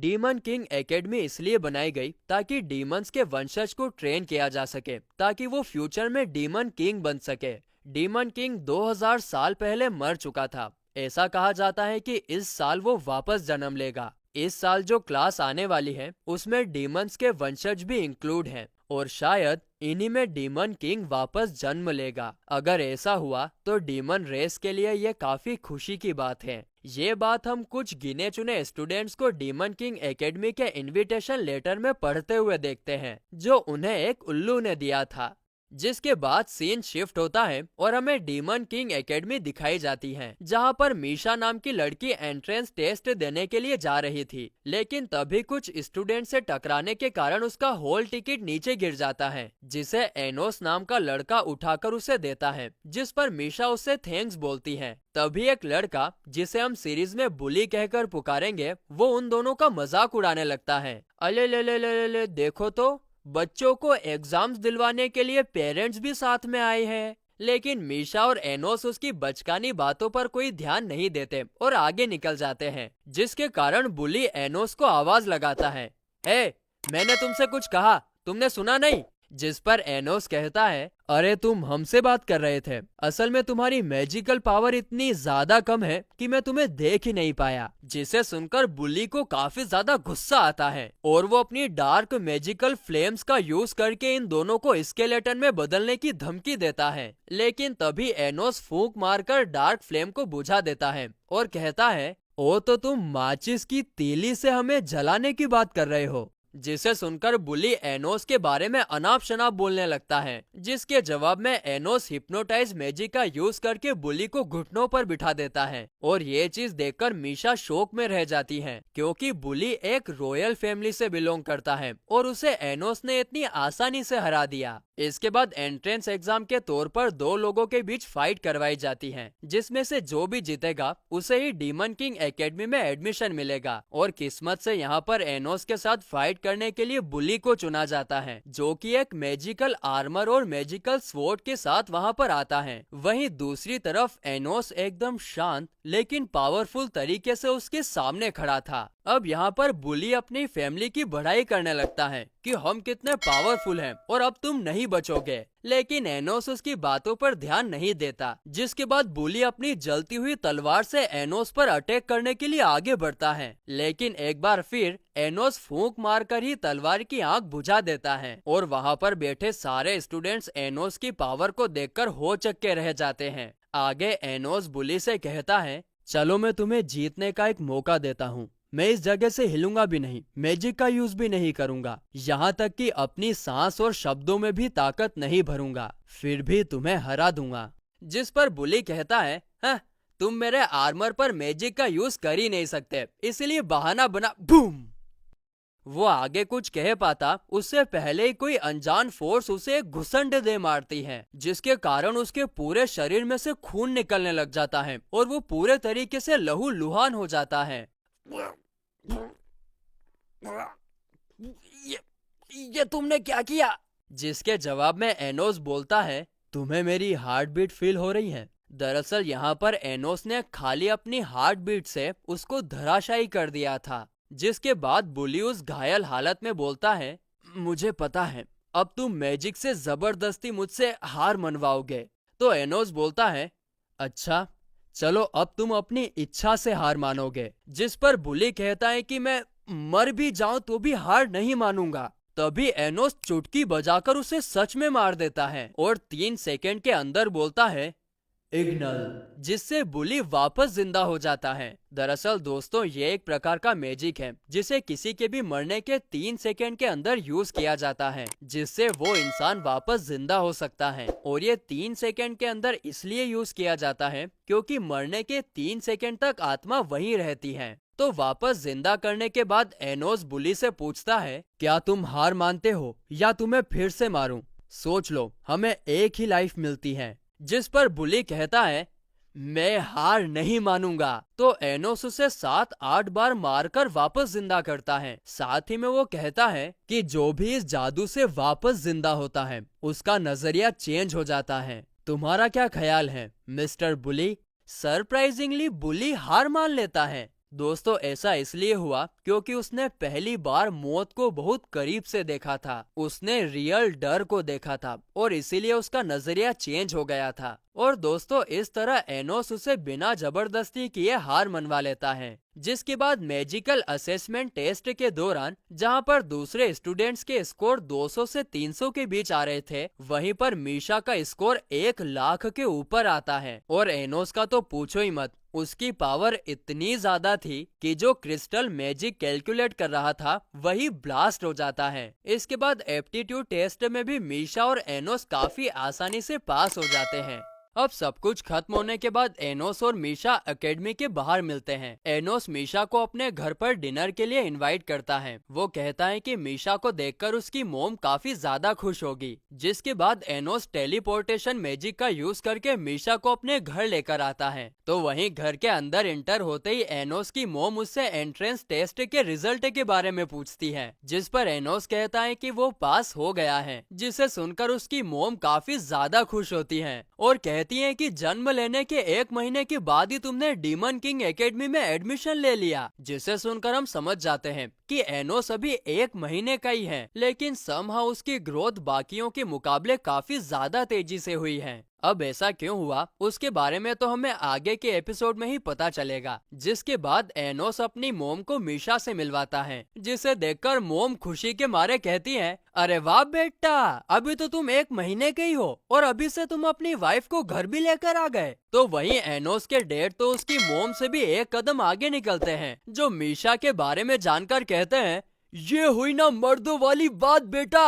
Demon king academy इसलिए बनाई गई ताकि डीमंस के वंशज को ट्रेन किया जा सके, ताकि वो फ्यूचर में डीमन किंग बन सके। डीमन किंग 2000 साल पहले मर चुका था। ऐसा कहा जाता है कि इस साल वो वापस जन्म लेगा। इस साल जो क्लास आने वाली है उसमें डीमंस के वंशज भी इंक्लूड हैं और शायद इन्हीं में डीमन किंग वापस जन्म लेगा। अगर ऐसा हुआ तो डीमन रेस के लिए ये काफी खुशी की बात है। ये बात हम कुछ गिने चुने स्टूडेंट्स को डीमन किंग एकेडमी के इनविटेशन लेटर में पढ़ते हुए देखते हैं, जो उन्हें एक उल्लू ने दिया था। जिसके बाद सीन शिफ्ट होता है और हमें डीमन किंग एकेडमी दिखाई जाती है, जहां पर मीशा नाम की लड़की एंट्रेंस टेस्ट देने के लिए जा रही थी, लेकिन तभी कुछ स्टूडेंट से टकराने के कारण उसका हॉल टिकट नीचे गिर जाता है, जिसे एनोस नाम का लड़का उठाकर उसे देता है, जिस पर मीशा उससे थैंक्स बोलती है। तभी एक लड़का, जिसे हम सीरीज में बुली कहकर पुकारेंगे, वो उन दोनों का मजाक उड़ाने लगता है। अले ले ले ले ले ले, देखो तो बच्चों को एग्जाम्स दिलवाने के लिए पेरेंट्स भी साथ में आए हैं। लेकिन मीशा और एनोस उसकी बचकानी बातों पर कोई ध्यान नहीं देते और आगे निकल जाते हैं, जिसके कारण बुली एनोस को आवाज लगाता है, हे, मैंने तुमसे कुछ कहा, तुमने सुना नहीं? जिस पर एनोस कहता है, अरे तुम हमसे बात कर रहे थे, असल में तुम्हारी मैजिकल पावर इतनी ज्यादा कम है कि मैं तुम्हें देख ही नहीं पाया। जिसे सुनकर बुली को काफी ज्यादा गुस्सा आता है और वो अपनी डार्क मैजिकल फ्लेम्स का यूज करके इन दोनों को स्केलेटन में बदलने की धमकी देता है। लेकिन तभी एनोस फूंक मारकर डार्क फ्लेम को बुझा देता है और कहता है, ओ तो तुम माचिस की तीली से हमें जलाने की बात कर रहे हो। जिसे सुनकर बुली एनोस के बारे में अनाप शनाप बोलने लगता है, जिसके जवाब में एनोस हिप्नोटाइज मैजिक का यूज करके बुली को घुटनों पर बिठा देता है। और ये चीज देखकर मीशा शोक में रह जाती है, क्योंकि बुली एक रॉयल फैमिली से बिलोंग करता है और उसे एनोस ने इतनी आसानी से हरा दिया। इसके बाद एंट्रेंस एग्जाम के तौर पर दो लोगों के बीच फाइट करवाई जाती है, जिसमें से जो भी जीतेगा उसे ही डीमन किंग एकेडमी में एडमिशन मिलेगा। और किस्मत से यहाँ पर एनोस के साथ फाइट करने के लिए बुली को चुना जाता है, जो कि एक मैजिकल आर्मर और मैजिकल स्वॉर्ड के साथ वहाँ पर आता है। वहीं दूसरी तरफ एनोस एकदम शांत लेकिन पावरफुल तरीके से उसके सामने खड़ा था। अब यहाँ पर बुली अपनी फैमिली की बढ़ाई करने लगता है कि हम कितने पावरफुल हैं और अब तुम नहीं बचोगे। लेकिन एनोस उसकी बातों पर ध्यान नहीं देता, जिसके बाद बुली अपनी जलती हुई तलवार से एनोस पर अटैक करने के लिए आगे बढ़ता है। लेकिन एक बार फिर एनोस फूंक मारकर ही तलवार की आंख बुझा देता है और वहाँ पर बैठे सारे स्टूडेंट्स एनोस की पावर को देखकर होचक्के रह जाते हैं। आगे एनोस बुली से कहता है, चलो मैं तुम्हें जीतने का एक मौका देता हूँ। मैं इस जगह से हिलूंगा भी नहीं, मैजिक का यूज भी नहीं करूंगा, यहाँ तक कि अपनी सांस और शब्दों में भी ताकत नहीं भरूंगा, फिर भी तुम्हें हरा दूंगा। जिस पर बुली कहता है, हाँ, तुम मेरे आर्मर पर मैजिक का यूज कर ही नहीं सकते, इसलिए बहाना बना। बूम! वो आगे कुछ कह पाता उससे पहले ही कोई अनजान फोर्स उसे एक घुसंड दे मारती है, जिसके कारण उसके पूरे शरीर में से खून निकलने लग जाता है और वो पूरे तरीके से लहूलुहान हो जाता है। ये तुमने क्या किया? जिसके जवाब में एनोस बोलता है, तुम्हें मेरी हार्ट बीट फील हो रही है? दरअसल यहाँ पर एनोस ने खाली अपनी हार्ट बीट से उसको धराशायी कर दिया था। जिसके बाद बुली उस घायल हालत में बोलता है, मुझे पता है, अब तुम मैजिक से जबरदस्ती मुझसे हार मनवाओगे। तो एनोस बोलता है, अच्छा चलो अब तुम अपनी इच्छा से हार मानोगे। जिस पर बुली कहता है कि मैं मर भी जाऊं तो भी हार नहीं मानूंगा। तभी एनोस चुटकी बजाकर उसे सच में मार देता है और 3 सेकंड के अंदर बोलता है, इग्नल, जिससे बुली वापस जिंदा हो जाता है। दरअसल दोस्तों, ये एक प्रकार का मैजिक है जिसे किसी के भी मरने के 3 सेकंड के अंदर यूज किया जाता है, जिससे वो इंसान वापस जिंदा हो सकता है। और ये 3 सेकंड के अंदर इसलिए यूज किया जाता है क्योंकि मरने के 3 सेकंड तक आत्मा वहीं रहती है। तो वापस जिंदा करने के बाद एनोस बुली से पूछता है, क्या तुम हार मानते हो या तुम्हें फिर से मारूं? सोच लो, हमें एक ही लाइफ मिलती है। जिस पर बुली कहता है, मैं हार नहीं मानूंगा। तो एनोस उसे 7-8 बार मारकर वापस जिंदा करता है। साथ ही में वो कहता है कि जो भी इस जादू से वापस जिंदा होता है उसका नजरिया चेंज हो जाता है। तुम्हारा क्या ख्याल है मिस्टर बुली? सरप्राइजिंगली बुली हार मान लेता है। दोस्तों ऐसा इसलिए हुआ क्योंकि उसने पहली बार मौत को बहुत करीब से देखा था। उसने रियल डर को देखा था और इसीलिए उसका नजरिया चेंज हो गया था। और दोस्तों इस तरह एनोस उसे बिना जबरदस्ती किए हार मनवा लेता है। जिसके बाद मैजिकल असेसमेंट टेस्ट के दौरान जहां पर दूसरे स्टूडेंट्स के स्कोर 200 से 300 के बीच आ रहे थे, वहीं पर मीशा का स्कोर 1 लाख के ऊपर आता है। और एनोस का तो पूछो ही मत, उसकी पावर इतनी ज्यादा थी कि जो क्रिस्टल मैजिक कैलकुलेट कर रहा था वही ब्लास्ट हो जाता है। इसके बाद एप्टीट्यूड टेस्ट में भी मीशा और एनोस काफी आसानी से पास हो जाते हैं। अब सब कुछ खत्म होने के बाद एनोस और मीशा एकेडमी के बाहर मिलते हैं। एनोस मीशा को अपने घर पर डिनर के लिए इनवाइट करता है। वो कहता है कि मीशा को देखकर उसकी मोम काफी ज्यादा खुश होगी। जिसके बाद एनोस टेलीपोर्टेशन मैजिक का यूज करके मीशा को अपने घर लेकर आता है। तो वहीं घर के अंदर एंटर होते ही एनोस की मोम उससे एंट्रेंस टेस्ट के रिजल्ट के बारे में पूछती है, जिस पर एनोस कहता है कि वो पास हो गया है। जिसे सुनकर उसकी मोम काफी ज्यादा खुश होती है और कहती है कि जन्म लेने के 1 महीने के बाद ही तुमने डीमन किंग एकेडमी में एडमिशन ले लिया। जिसे सुनकर हम समझ जाते हैं कि एनोस अभी 1 महीने का ही है, लेकिन समहाउ उसकी ग्रोथ बाकियों के मुकाबले काफी ज्यादा तेजी से हुई है। अब ऐसा क्यों हुआ उसके बारे में तो हमें आगे के एपिसोड में ही पता चलेगा। जिसके बाद एनोस अपनी मोम को मीशा से मिलवाता है, जिसे देखकर मोम खुशी के मारे कहती है, अरे वाह बेटा, अभी तो तुम 1 महीने के ही हो और अभी से तुम अपनी वाइफ को घर भी लेकर आ गए। तो वहीं एनोस के डैड तो उसकी मोम से भी 1 कदम आगे निकलते हैं, जो मीशा के बारे में जानकर कहते हैं, ये हुई ना मर्दों वाली बात बेटा।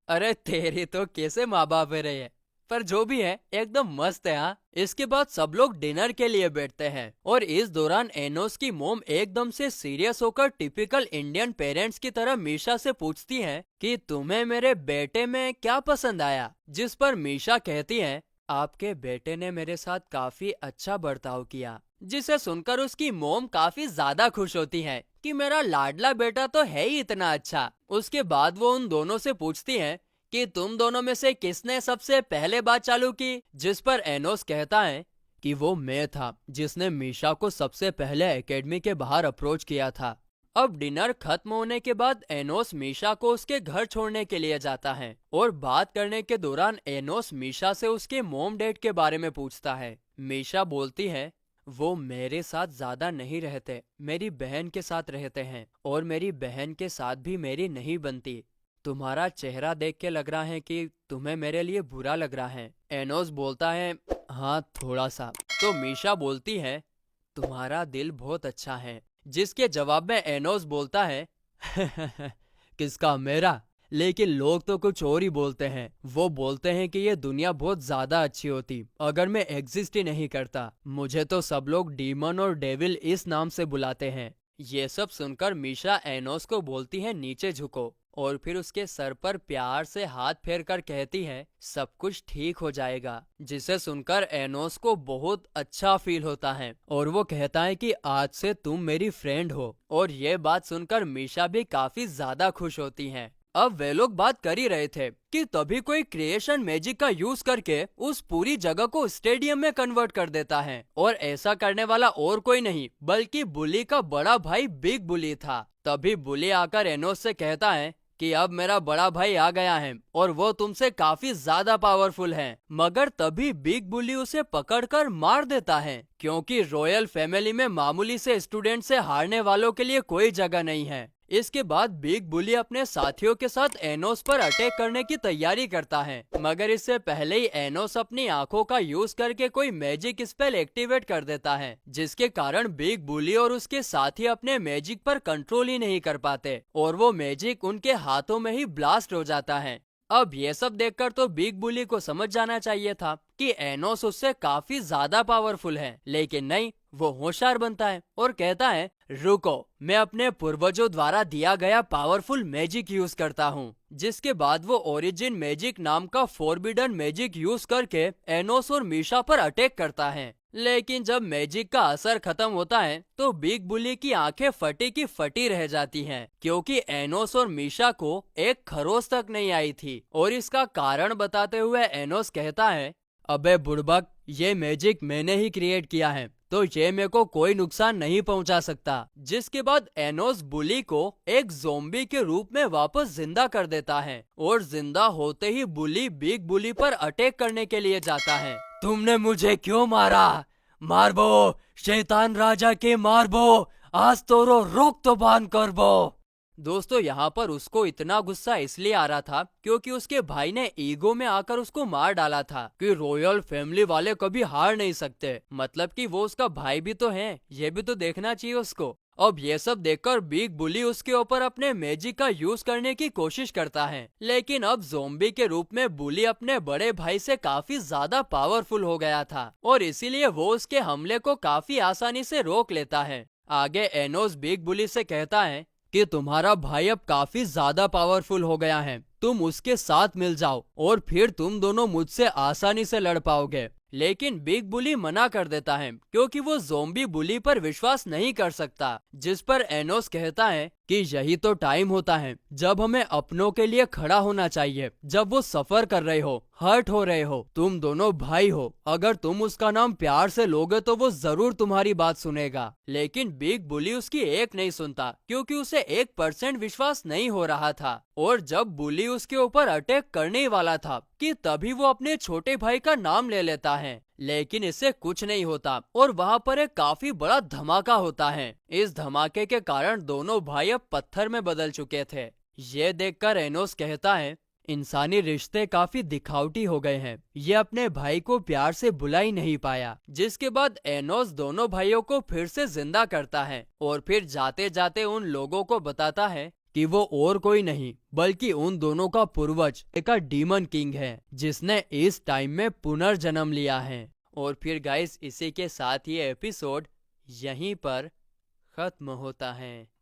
अरे तेरी तो कैसे माँ बाप है रहे, पर जो भी है एकदम मस्त है। हाँ, इसके बाद सब लोग डिनर के लिए बैठते हैं और इस दौरान एनोस की मोम एकदम से सीरियस होकर टिपिकल इंडियन पेरेंट्स की तरह मीशा से पूछती है कि तुम्हें मेरे बेटे में क्या पसंद आया। जिस पर मीशा कहती है, आपके बेटे ने मेरे साथ काफी अच्छा बर्ताव किया। जिसे सुनकर उसकी मोम काफी ज्यादा खुश होती है कि मेरा लाडला बेटा तो है ही इतना अच्छा। उसके बाद वो उन दोनों से पूछती है कि तुम दोनों में से किसने सबसे पहले बात चालू की। जिस पर एनोस कहता है कि वो मैं था जिसने मीशा को सबसे पहले एकेडमी के बाहर अप्रोच किया था। अब डिनर खत्म होने के बाद एनोस मीशा को उसके घर छोड़ने के लिए जाता है और बात करने के दौरान एनोस मीशा से उसके मॉम डैड के बारे में पूछता है। मीशा बोलती है, वो मेरे साथ ज्यादा नहीं रहते, मेरी बहन के साथ रहते हैं और मेरी बहन के साथ भी मेरी नहीं बनती। तुम्हारा चेहरा देख के लग रहा है कि तुम्हें मेरे लिए बुरा लग रहा है। एनोस बोलता है, हाँ थोड़ा सा। तो मीशा बोलती है, तुम्हारा दिल बहुत अच्छा है। जिसके जवाब में एनोस बोलता है, किसका, मेरा? लेकिन लोग तो कुछ और ही बोलते हैं। वो बोलते हैं कि ये दुनिया बहुत ज्यादा अच्छी होती अगर मैं एग्जिस्ट ही नहीं करता। मुझे तो सब लोग डीमन और डेविल इस नाम से बुलाते हैं। ये सब सुनकर मीशा एनोस को बोलती है, नीचे झुको, और फिर उसके सर पर प्यार से हाथ फेर कर कहती है, सब कुछ ठीक हो जाएगा। जिसे सुनकर एनोस को बहुत अच्छा फील होता है और वो कहता है कि आज से तुम मेरी फ्रेंड हो। और ये बात सुनकर मीशा भी काफी ज्यादा खुश होती हैं। अब वे लोग बात कर ही रहे थे कि तभी कोई क्रिएशन मैजिक का यूज करके उस पूरी जगह को स्टेडियम में कन्वर्ट कर देता है। और ऐसा करने वाला और कोई नहीं बल्कि बुली का बड़ा भाई बिग बुली था। तभी बुली आकर एनोस से कहता है कि अब मेरा बड़ा भाई आ गया है और वो तुमसे काफी ज्यादा पावरफुल है। मगर तभी बिग बुली उसे पकड़कर मार देता है, क्योंकि रॉयल फैमिली में मामूली से स्टूडेंट से हारने वालों के लिए कोई जगह नहीं है। इसके बाद बिग बुली अपने साथियों के साथ एनोस पर अटैक करने की तैयारी करता है, मगर इससे पहले ही एनोस अपनी आंखों का यूज करके कोई मैजिक स्पेल एक्टिवेट कर देता है, जिसके कारण बिग बुली और उसके साथी अपने मैजिक पर कंट्रोल ही नहीं कर पाते और वो मैजिक उनके हाथों में ही ब्लास्ट हो जाता है। अब ये सब देखकर तो बिग बुली को समझ जाना चाहिए था कि एनोस उससे काफी ज्यादा पावरफुल है, लेकिन नहीं, वो होशियार बनता है और कहता है, रुको, मैं अपने पूर्वजों द्वारा दिया गया पावरफुल मैजिक यूज करता हूँ। जिसके बाद वो ओरिजिन मैजिक नाम का फॉरबिडन मैजिक यूज करके एनोस और मीशा पर अटैक करता है। लेकिन जब मैजिक का असर खत्म होता है तो बिग बुली की आंखें फटी की फटी रह जाती हैं, क्योंकि एनोस और मीशा को एक खरोच तक नहीं आई थी। और इसका कारण बताते हुए एनोस कहता है, अबे बुड़बक, ये मैजिक मैंने ही क्रिएट किया है, तो ये मेरे को कोई नुकसान नहीं पहुंचा सकता। जिसके बाद एनोस बुली को एक ज़ोंबी के रूप में वापस जिंदा कर देता है और जिंदा होते ही बुली बिग बुली पर अटैक करने के लिए जाता है। तुमने मुझे क्यों मारा? मारबो, शैतान राजा के मारबो, आज तोरो रोक तो बांध कर बो। दोस्तों, यहाँ पर उसको इतना गुस्सा इसलिए आ रहा था क्योंकि उसके भाई ने ईगो में आकर उसको मार डाला था कि रॉयल फैमिली वाले कभी हार नहीं सकते, मतलब कि वो उसका भाई भी तो है, ये भी तो देखना चाहिए उसको। अब ये सब देखकर बिग बुली उसके ऊपर अपने मैजिक का यूज करने की कोशिश करता है, लेकिन अब ज़ोंबी के रूप में बुली अपने बड़े भाई से काफी ज्यादा पावरफुल हो गया था और इसीलिए वो उसके हमले को काफी आसानी से रोक लेता है। आगे एनोस बिग बुली से कहता है कि तुम्हारा भाई अब काफी ज्यादा पावरफुल हो गया है, तुम उसके साथ मिल जाओ और फिर तुम दोनों मुझसे आसानी से लड़ पाओगे। लेकिन बिग बुली मना कर देता है क्योंकि वो ज़ोंबी बुली पर विश्वास नहीं कर सकता, जिस पर एनोस कहता है कि यही तो टाइम होता है जब हमें अपनों के लिए खड़ा होना चाहिए, जब वो सफर कर रहे हो, हर्ट हो रहे हो। तुम दोनों भाई हो, अगर तुम उसका नाम प्यार से लोगे तो वो जरूर तुम्हारी बात सुनेगा। लेकिन बिग बुली उसकी एक नहीं सुनता क्योंकि उसे 1% विश्वास नहीं हो रहा था और जब बुली उसके ऊपर अटैक करने ही वाला था कि तभी वो अपने छोटे भाई का नाम ले लेता है, लेकिन इससे कुछ नहीं होता और वहाँ पर एक काफी बड़ा धमाका होता है। इस धमाके के कारण दोनों भाई अब पत्थर में बदल चुके थे। ये देखकर एनोस कहता है, इंसानी रिश्ते काफी दिखावटी हो गए हैं, ये अपने भाई को प्यार से बुला ही नहीं पाया। जिसके बाद एनोस दोनों भाइयों को फिर से जिंदा करता है और फिर जाते जाते उन लोगों को बताता है कि वो और कोई नहीं बल्कि उन दोनों का पूर्वज एक डीमन किंग है जिसने इस टाइम में पुनर्जन्म लिया है। और फिर गाइस, इसी के साथ ये एपिसोड यहीं पर खत्म होता है।